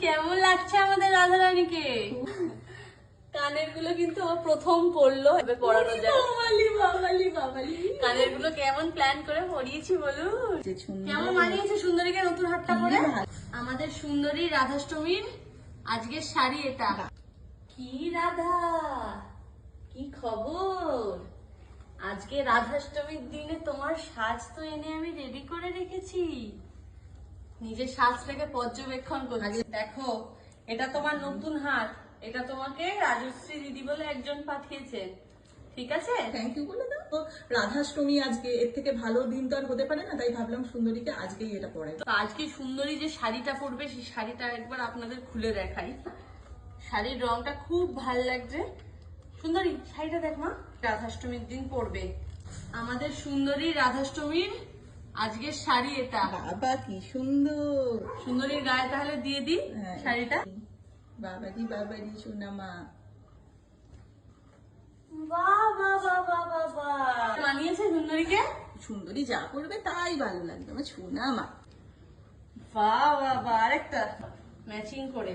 কেমন লাগছে আমাদের রাধারানীকে? কানের গুলো কিন্তু ও প্রথম পড়লো, এবার পড়ানো যায়। কানের গুলো কেমন প্ল্যান করে পরিয়েছি বলুন? কেমন মানিয়েছে সুন্দরীকে নতুন হাতটা পরে? আমাদের সুন্দরী রাধাষ্টমীর আজকের শাড়ি এটা। কি রাধা, কি খবর? আজকে রাধাষ্টমীর দিনে তোমার সাজ তো এনে আমি রেডি করে রেখেছি। নিজের সাজটাকে পর্যবেক্ষণ করছি। দেখো, এটা তোমার নতুন হাত, এটা তোমাকে রাজশ্রী দিদি বলে একজন পাঠিয়েছে, ঠিক আছে? থ্যাংক ইউ বলে দাও। তো রাধাষ্টমী আজকে, এর থেকে ভালো দিন তো আর হতে পারে না, তাই ভাবলাম সুন্দরীকে আজকেই এটা পরে। তো আজকে সুন্দরী যে শাড়িটা পরবে সেই শাড়িটা একবার আপনাদের খুলে দেখাই। শাড়ির রংটা খুব ভাল লাগছে। সুন্দরী শাড়িটা দেখ মা, রাধাষ্টমীর দিন পরবে আমাদের সুন্দরী রাধাষ্টমীর আজকের শাড়ি এটা। বাবা কি সুন্দর। সুন্দরীর গায়ে তাহলে দিয়ে দিই শাড়িটা। বাবাজি বাবাজি সোনা মা। বাহ বাহ বাহ বাহ বাহ বাহ, মানিয়েছে সুন্দরীকে? সুন্দরী যা করবে তাই ভালো লাগবে আমার সোনা মা। বাহ বাহ বাহ, আরেকটা ম্যাচিং করে।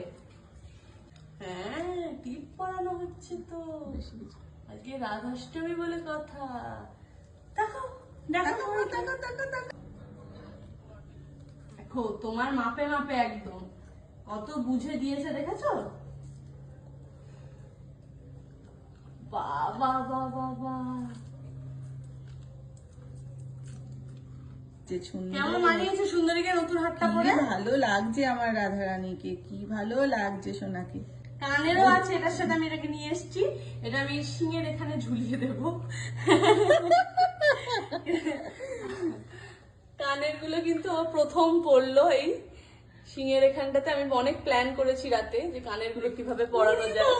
হ্যাঁ, টিপ পরানো হচ্ছে তো আজকে রাধাষ্টমী বলে কথা। দেখো দেখো দেখো দেখো দেখো, দেখো তোমার মাপে মাপে একদম কত বুঝে দিয়েছে, দেখেছো? বাহ বাহ বাহ বাহ বাহ, কেমন মানিয়েছে সুন্দরীকে নতুন হাতটা পরে? ভালো লাগছে আমার রাধারানীকে, কি ভালো লাগছে সোনাকে। কানেরও আছে এটার সাথে, আমি এটাকে নিয়ে এসেছি। এটা আমি শিঙের এখানে ঝুলিয়ে দেব। কানের গুলো কিন্তু ও প্রথম পড়লো এই শিঙের এখানটাতে। আমি অনেক প্ল্যান করেছি রাতে যে কানের গুলো কিভাবে পরানো যায়।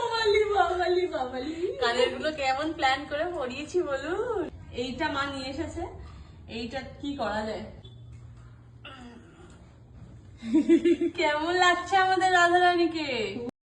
কানের গুলো কেমন প্ল্যান করে পরিয়েছি বলুন? এইটা মা নিয়ে এসেছে, এইটা কি করা যায়? কেমন লাগছে আমাদের রাধারানীকে?